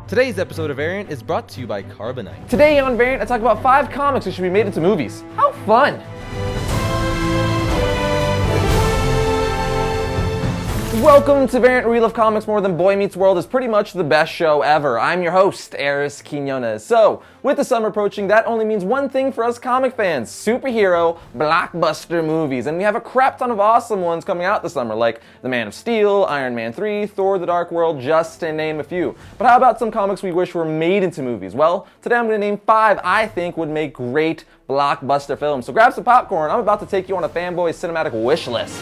Today's episode of Variant is brought to you by Carbonite. Today on Variant, I talk about 5 comics that should be made into movies. How fun! Welcome to Variant, where we love comics more than Boy Meets World is pretty much the best show ever. I'm your host, Arris. So, with the summer approaching, that only means one thing for us comic fans: superhero blockbuster movies. And we have a crap ton of awesome ones coming out this summer, like The Man of Steel, Iron Man 3, Thor: The Dark World, just to name a few. But how about some comics we wish were made into movies? Well, today I'm going to name 5 I think would make great blockbuster films. So grab some popcorn. I'm about to take you on a fanboy cinematic wish list.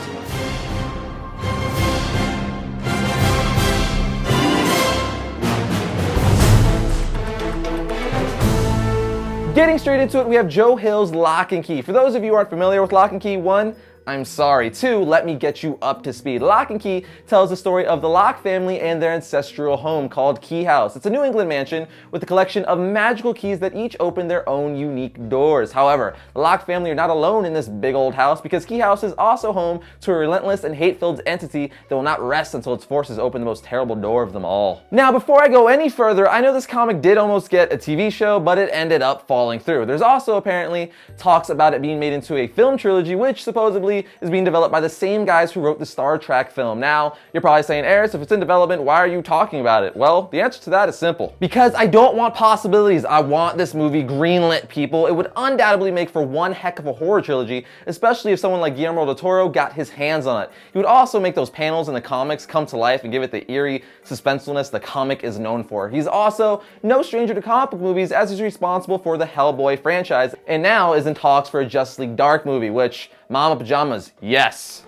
Getting straight into it, we have Joe Hill's Locke Key. For those of you who aren't familiar with Locke Key, 1, I'm sorry. 2, let me get you up to speed. Locke Key tells the story of the Locke family and their ancestral home called Key House. It's a New England mansion with a collection of magical keys that each open their own unique doors. However, the Locke family are not alone in this big old house, because Key House is also home to a relentless and hate-filled entity that will not rest until its forces open the most terrible door of them all. Now, before I go any further, I know this comic did almost get a TV show, but it ended up falling through. There's also apparently talks about it being made into a film trilogy, which supposedly is being developed by the same guys who wrote the Star Trek film. Now, you're probably saying, Arris, if it's in development, why are you talking about it? Well, the answer to that is simple. Because I don't want possibilities. I want this movie greenlit, people. It would undoubtedly make for one heck of a horror trilogy, especially if someone like Guillermo del Toro got his hands on it. He would also make those panels in the comics come to life and give it the eerie suspensefulness the comic is known for. He's also no stranger to comic book movies, as he's responsible for the Hellboy franchise, and now is in talks for a Justice League Dark movie, which, Mama Pajamas, yes.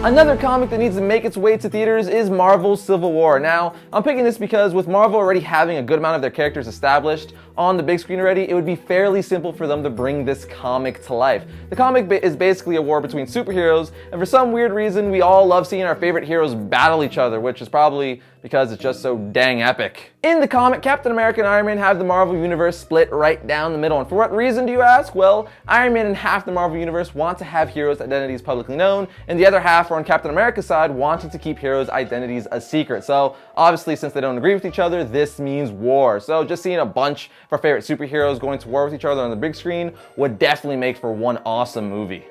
Another comic that needs to make its way to theaters is Marvel's Civil War. Now, I'm picking this because with Marvel already having a good amount of their characters established on the big screen already, it would be fairly simple for them to bring this comic to life. The comic is basically a war between superheroes, and for some weird reason, we all love seeing our favorite heroes battle each other, which is probably because it's just so dang epic. In the comic, Captain America and Iron Man have the Marvel Universe split right down the middle. And for what reason, do you ask? Well, Iron Man and half the Marvel Universe want to have heroes' identities publicly known, and the other half are on Captain America's side, wanting to keep heroes' identities a secret. So, obviously, since they don't agree with each other, this means war. So, just seeing a bunch of our favorite superheroes going to war with each other on the big screen would definitely make for one awesome movie.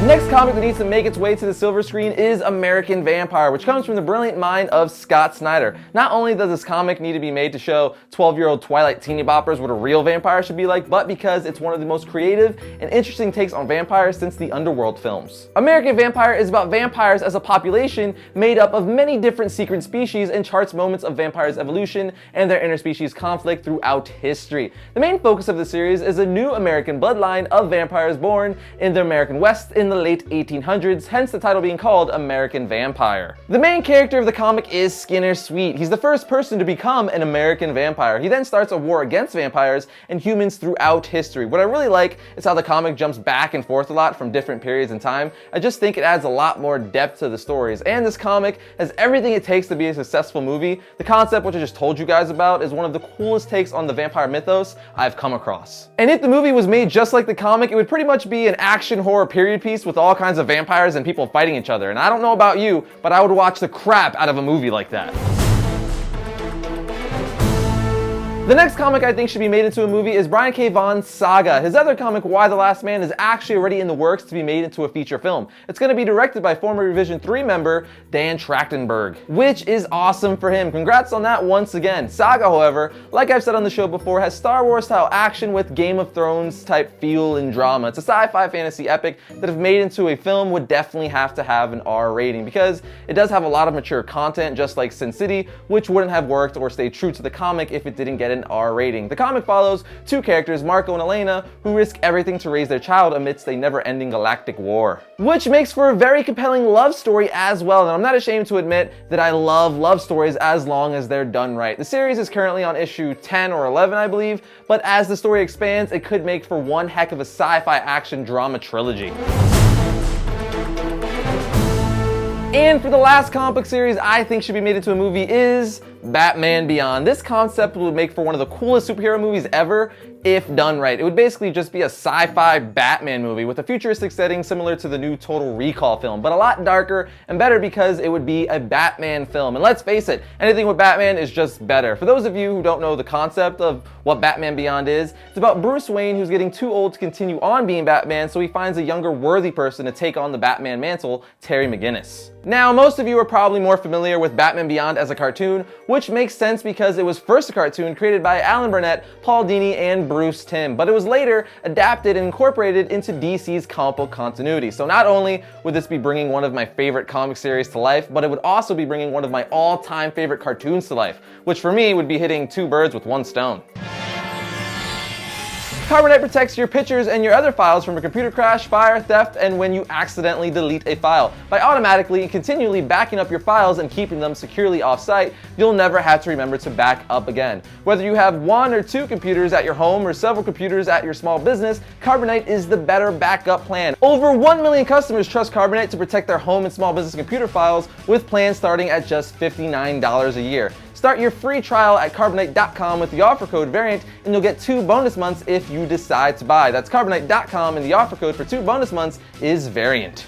The next comic that needs to make its way to the silver screen is American Vampire, which comes from the brilliant mind of Scott Snyder. Not only does this comic need to be made to show 12-year-old Twilight teeny boppers what a real vampire should be like, but because it's one of the most creative and interesting takes on vampires since the Underworld films. American Vampire is about vampires as a population made up of many different secret species, and charts moments of vampires' evolution and their interspecies conflict throughout history. The main focus of the series is a new American bloodline of vampires born in the American West in the late 1800s, hence the title being called American Vampire. The main character of the comic is Skinner Sweet. He's the first person to become an American vampire. He then starts a war against vampires and humans throughout history. What I really like is how the comic jumps back and forth a lot from different periods in time. I just think it adds a lot more depth to the stories, and this comic has everything it takes to be a successful movie. The concept, which I just told you guys about, is one of the coolest takes on the vampire mythos I've come across. And if the movie was made just like the comic, it would pretty much be an action horror period piece with all kinds of vampires and people fighting each other. And I don't know about you, but I would watch the crap out of a movie like that. The next comic I think should be made into a movie is Brian K. Vaughan's Saga. His other comic, Why the Last Man, is actually already in the works to be made into a feature film. It's going to be directed by former Revision 3 member Dan Trachtenberg, which is awesome for him. Congrats on that once again. Saga, however, like I've said on the show before, has Star Wars style action with Game of Thrones type feel and drama. It's a sci-fi fantasy epic that if made into a film would definitely have to have an R rating, because it does have a lot of mature content, just like Sin City, which wouldn't have worked or stayed true to the comic if it didn't get an R rating. The comic follows 2 characters, Marco and Elena, who risk everything to raise their child amidst a never-ending galactic war. Which makes for a very compelling love story as well, and I'm not ashamed to admit that I love love stories as long as they're done right. The series is currently on issue 10 or 11, I believe, but as the story expands, it could make for one heck of a sci-fi action drama trilogy. And for the last comic book series I think should be made into a movie is Batman Beyond. This concept would make for one of the coolest superhero movies ever if done right. It would basically just be a sci-fi Batman movie with a futuristic setting similar to the new Total Recall film, but a lot darker and better because it would be a Batman film. And let's face it, anything with Batman is just better. For those of you who don't know the concept of what Batman Beyond is, it's about Bruce Wayne who's getting too old to continue on being Batman, so he finds a younger worthy person to take on the Batman mantle, Terry McGinnis. Now, most of you are probably more familiar with Batman Beyond as a cartoon, which makes sense because it was first a cartoon created by Alan Burnett, Paul Dini, and Bruce Timm, but it was later adapted and incorporated into DC's comic book continuity. So not only would this be bringing one of my favorite comic series to life, but it would also be bringing one of my all-time favorite cartoons to life, which for me would be hitting two birds with one stone. Carbonite protects your pictures and your other files from a computer crash, fire, theft, and when you accidentally delete a file. By automatically and continually backing up your files and keeping them securely off-site, you'll never have to remember to back up again. Whether you have 1 or 2 computers at your home or several computers at your small business, Carbonite is the better backup plan. Over 1 million customers trust Carbonite to protect their home and small business computer files with plans starting at just $59 a year. Start your free trial at Carbonite.com with the offer code VARIANT and you'll get 2 bonus months if you decide to buy. That's Carbonite.com and the offer code for 2 bonus months is VARIANT.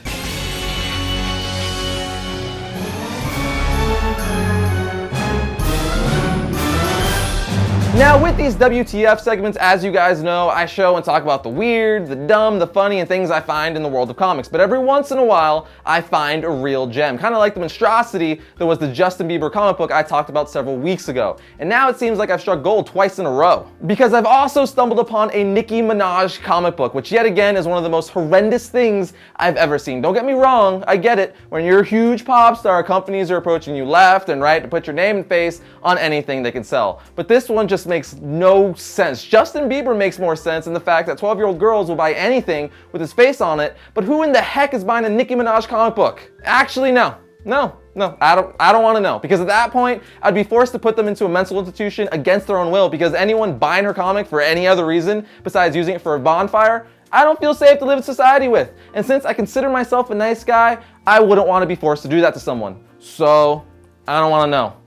Now with these WTF segments, as you guys know, I show and talk about the weird, the dumb, the funny, and things I find in the world of comics. But every once in a while, I find a real gem. Kind of like the monstrosity that was the Justin Bieber comic book I talked about several weeks ago. And now it seems like I've struck gold twice in a row. Because I've also stumbled upon a Nicki Minaj comic book, which yet again is one of the most horrendous things I've ever seen. Don't get me wrong, I get it. When you're a huge pop star, companies are approaching you left and right to put your name and face on anything they can sell. But this one just makes no sense. Justin Bieber makes more sense in the fact that 12-year-old girls will buy anything with his face on it, but who in the heck is buying a Nicki Minaj comic book? Actually, no, I don't want to know, because at that point, I'd be forced to put them into a mental institution against their own will, because anyone buying her comic for any other reason besides using it for a bonfire, I don't feel safe to live in society with. And since I consider myself a nice guy, I wouldn't want to be forced to do that to someone. So, I don't want to know.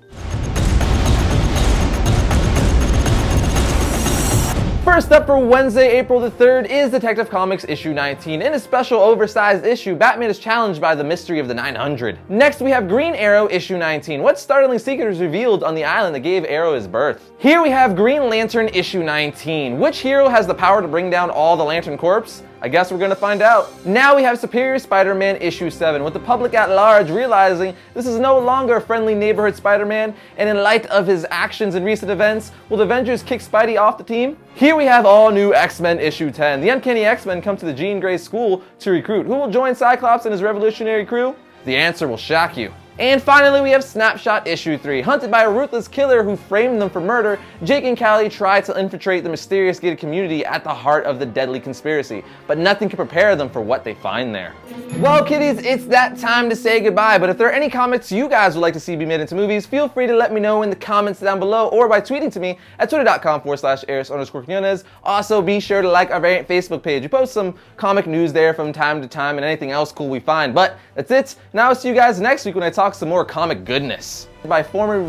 First up for Wednesday, April the 3rd is Detective Comics issue 19. In a special oversized issue, Batman is challenged by the mystery of the 900. Next, we have Green Arrow issue 19. What startling secret is revealed on the island that gave Arrow his birth? Here we have Green Lantern issue 19. Which hero has the power to bring down all the Lantern Corps? I guess we're gonna find out. Now we have Superior Spider-Man issue 7, with the public at large realizing this is no longer a friendly neighborhood Spider-Man, and in light of his actions in recent events, will the Avengers kick Spidey off the team? Here we have all new X-Men issue 10. The Uncanny X-Men come to the Jean Grey school to recruit. Who will join Cyclops and his revolutionary crew? The answer will shock you. And finally, we have Snapshot issue 3. Hunted by a ruthless killer who framed them for murder, Jake and Callie try to infiltrate the mysterious gated community at the heart of the deadly conspiracy, but nothing can prepare them for what they find there. Well, kiddies, it's that time to say goodbye, but if there are any comics you guys would like to see be made into movies, feel free to let me know in the comments down below or by tweeting to me at twitter.com/Arris_Quinones. Also, be sure to like our Variant Facebook page. We post some comic news there from time to time and anything else cool we find. But that's it. Now I'll see you guys next week when I talk some more comic goodness. By former...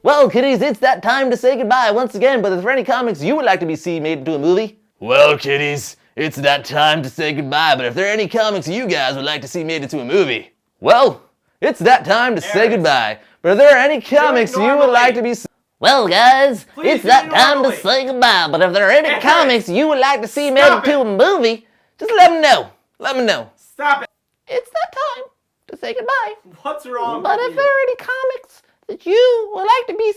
Well, kiddies, it's that time to say goodbye once again, but if there are any comics you would like to be seen made into a movie... Well, kiddies, it's that time to say goodbye, but if there are any comics you guys would like to see made into a movie... Well, it's that time to say goodbye, but if there are any comics you would like to be... Well, guys, it's that time to say goodbye, but if there are any comics you would like to see made into a movie, just let me know. Let me know. Stop it. It's that time to say goodbye. What's wrong But with if there are any comics that you would like to be